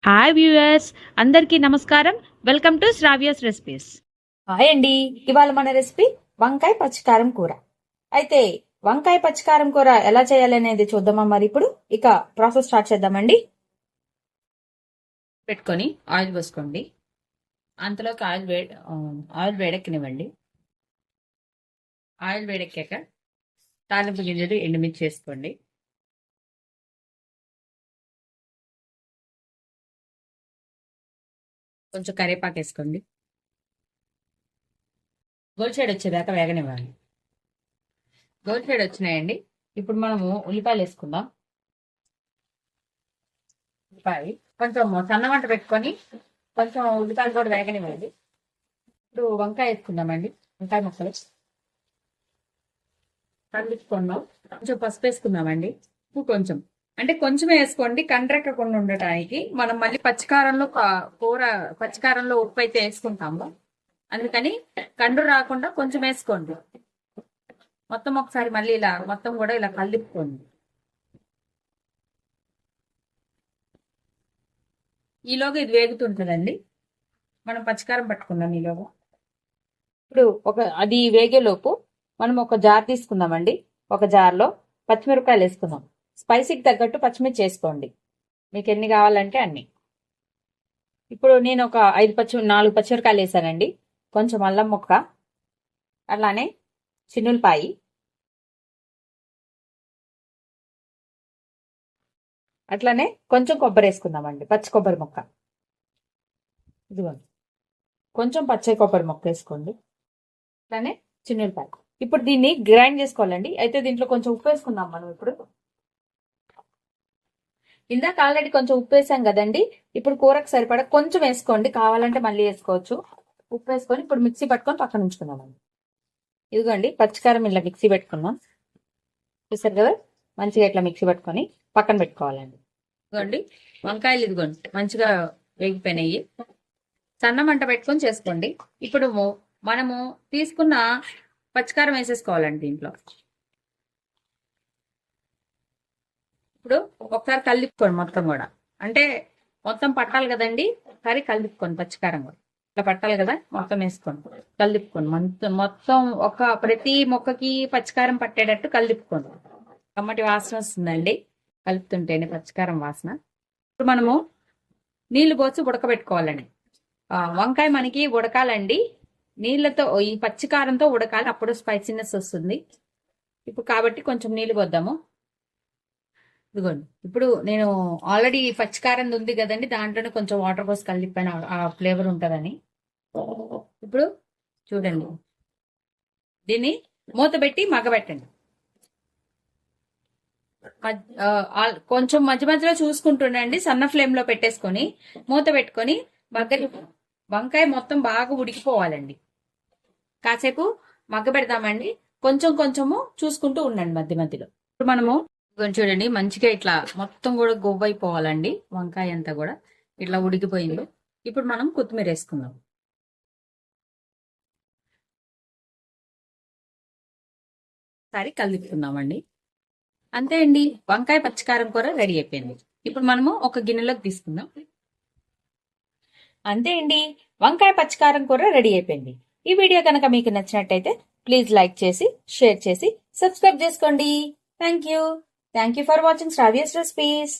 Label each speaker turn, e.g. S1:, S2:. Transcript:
S1: Hi viewers, అందరికీ నమస్కారం. Welcome to Sravya's recipes.
S2: Hi అండి. ఇవాళ మన రెసిపీ వంకాయ పచ్చికారం కూర. అయితే వంకాయ పచ్చికారం కూర ఎలా చేయాలనేది చూద్దామా మరి ఇప్పుడు. ఇక ప్రాసెస్ స్టార్ట్ చేద్దామండి.
S3: పెట్టుకొని ఆయిల్ పోసుకోండి. అంతలోకి ఆయిల్ వేడెక్కనివ్వండి. ఆయిల్ వేడెక్కాక తాలింపు గింజలు ఎండుమిర్చి వేసుకోండి. కొంచెం కరివేపాకు వేసుకోండి. గోల్డ్ సైడ్ వచ్చేదాకా వేగనివ్వాలి. గోల్డ్ సైడ్ వచ్చినాయండి. ఇప్పుడు మనము ఉల్లిపాయలు వేసుకుందాం. ఉల్లిపాయ కొంచెం సన్నమంట పెట్టుకొని కొంచెం ఉల్లిపాయలు కూడా వేగనివ్వండి. ఇప్పుడు వంకాయ వేసుకుందామండి. వంకాయ ముక్కలు కందించుకున్నాం. కొంచెం పసుపు వేసుకుందామండి. ఉప్పు కొంచెం అంటే కొంచెమే వేసుకోండి, కండ్రెక్కకుండా ఉండటానికి. మనం మళ్ళీ పచ్చికారంలో పచ్చికారంలో ఉప్పు అయితే వేసుకుంటాము, అందుకని కండు రాకుండా కొంచెం వేసుకోండి. మొత్తం ఒకసారి మళ్ళీ ఇలా మొత్తం కూడా ఇలా కలిపుకోండి. ఈలోగా ఇది వేగుతుంటుందండి. మనం పచ్చికారం పట్టుకుందాం ఈలోగా. ఇప్పుడు అది వేగేలోపు మనం ఒక జార్ తీసుకుందామండి. ఒక జార్లో పచ్చిమిరపకాయలు వేసుకుందాం. స్పైసీకి తగ్గట్టు పచ్చిమిర్చి వేసుకోండి, మీకు ఎన్ని కావాలంటే అన్ని. ఇప్పుడు నేను ఒక 4 పచ్చిమిరపకాయలు వేసానండి. కొంచెం అల్లం ముక్క, అలానే చిన్నులపాయి, అట్లానే కొంచెం కొబ్బరి వేసుకుందామండి. పచ్చి కొబ్బరి ముక్క ఇదిగోండి. కొంచెం పచ్చి కొబ్బరి ముక్క వేసుకోండి, అట్లానే చిన్నులపాయ. ఇప్పుడు దీన్ని గ్రైండ్ చేసుకోవాలండి. అయితే దీంట్లో కొంచెం ఉప్పు వేసుకుందాం మనం. ఇప్పుడు ఇందాక ఆల్రెడీ కొంచెం ఉప్పు వేసాం కదండి. ఇప్పుడు కూరకు సరిపడా కొంచెం వేసుకోండి, కావాలంటే మళ్ళీ వేసుకోవచ్చు. ఉప్పు వేసుకొని ఇప్పుడు మిక్సీ పట్టుకొని పక్కన ఉంచుకుందామండి. ఇదిగోండి పచ్చికారం ఇలా మిక్సీ పెట్టుకున్నాం. చూసారు కదా, మంచిగా ఇట్లా మిక్సీ పట్టుకొని పక్కన పెట్టుకోవాలండి. ఇదిగోండి వంకాయలు ఇదిగోండి మంచిగా వేగిపోయినాయి. సన్న మంట పెట్టుకొని చేసుకోండి. ఇప్పుడు మనము తీసుకున్న పచ్చికారం వేసేసుకోవాలండి దీంట్లో. ఇప్పుడు ఒకసారి కలిపుకోండి మొత్తం కూడా, అంటే మొత్తం పట్టాలి కదండి. ఒకసారి కలిపుకోండి పచ్చికారం కూడా ఇట్లా పట్టాలి కదా, మొత్తం వేసుకోండి. కలిపుకోండి మొత్తం ప్రతి మొక్కకి పచ్చికారం పట్టేటట్టు కలిపుకోండి. కమ్మటి వాసన వస్తుందండి కలుపుతుంటేనే పచ్చికారం వాసన. ఇప్పుడు మనము నీళ్లు పోసి ఉడకబెట్టుకోవాలండి. వంకాయ మనకి ఉడకాలండి, నీళ్ళతో ఈ పచ్చికారంతో ఉడకాలి, అప్పుడు స్పైసీనెస్ వస్తుంది. ఇప్పుడు కాబట్టి కొంచెం నీళ్ళు పోద్దాము. ఇదిగోండి ఇప్పుడు నేను ఆల్రెడీ పచ్చికారం ఉంది కదండి, దాంట్లోనే కొంచెం వాటర్ పోసి కలిపాను, ఆ ఫ్లేవర్ ఉంటుందని. ఇప్పుడు చూడండి, దీన్ని మూత పెట్టి మగ్గబెట్టండి. కొంచెం మధ్య మధ్యలో చూసుకుంటుండండి, సన్న ఫ్లేమ్ లో పెట్టేసుకొని మూత పెట్టుకొని వంకాయ మొత్తం బాగా ఉడికిపోవాలండి. కాసేపు మగ్గబెడదామండి. కొంచెం కొంచెము చూసుకుంటూ ఉండండి మధ్య మధ్యలో. ఇప్పుడు మనము చూడండి మంచిగా ఇట్లా మొత్తం కూడా గొవ్వైపోవాలండి. వంకాయ అంతా కూడా ఇట్లా ఉడికిపోయింది. ఇప్పుడు మనం కొత్తిమీర వేసుకుందాం. సరే కలిపుకుందామండి. అంతే అండి, వంకాయ పచ్చికారం కూర రెడీ అయిపోయింది. ఇప్పుడు మనము ఒక గిన్నెలోకి తీసుకుందాం.
S2: అంతే అండి, వంకాయ పచ్చికారం కూర రెడీ అయిపోయింది. ఈ వీడియో కనుక మీకు నచ్చినట్టయితే ప్లీజ్ లైక్ చేసి, షేర్ చేసి, సబ్స్క్రైబ్ చేసుకోండి. Thank you for watching Sravya's recipes.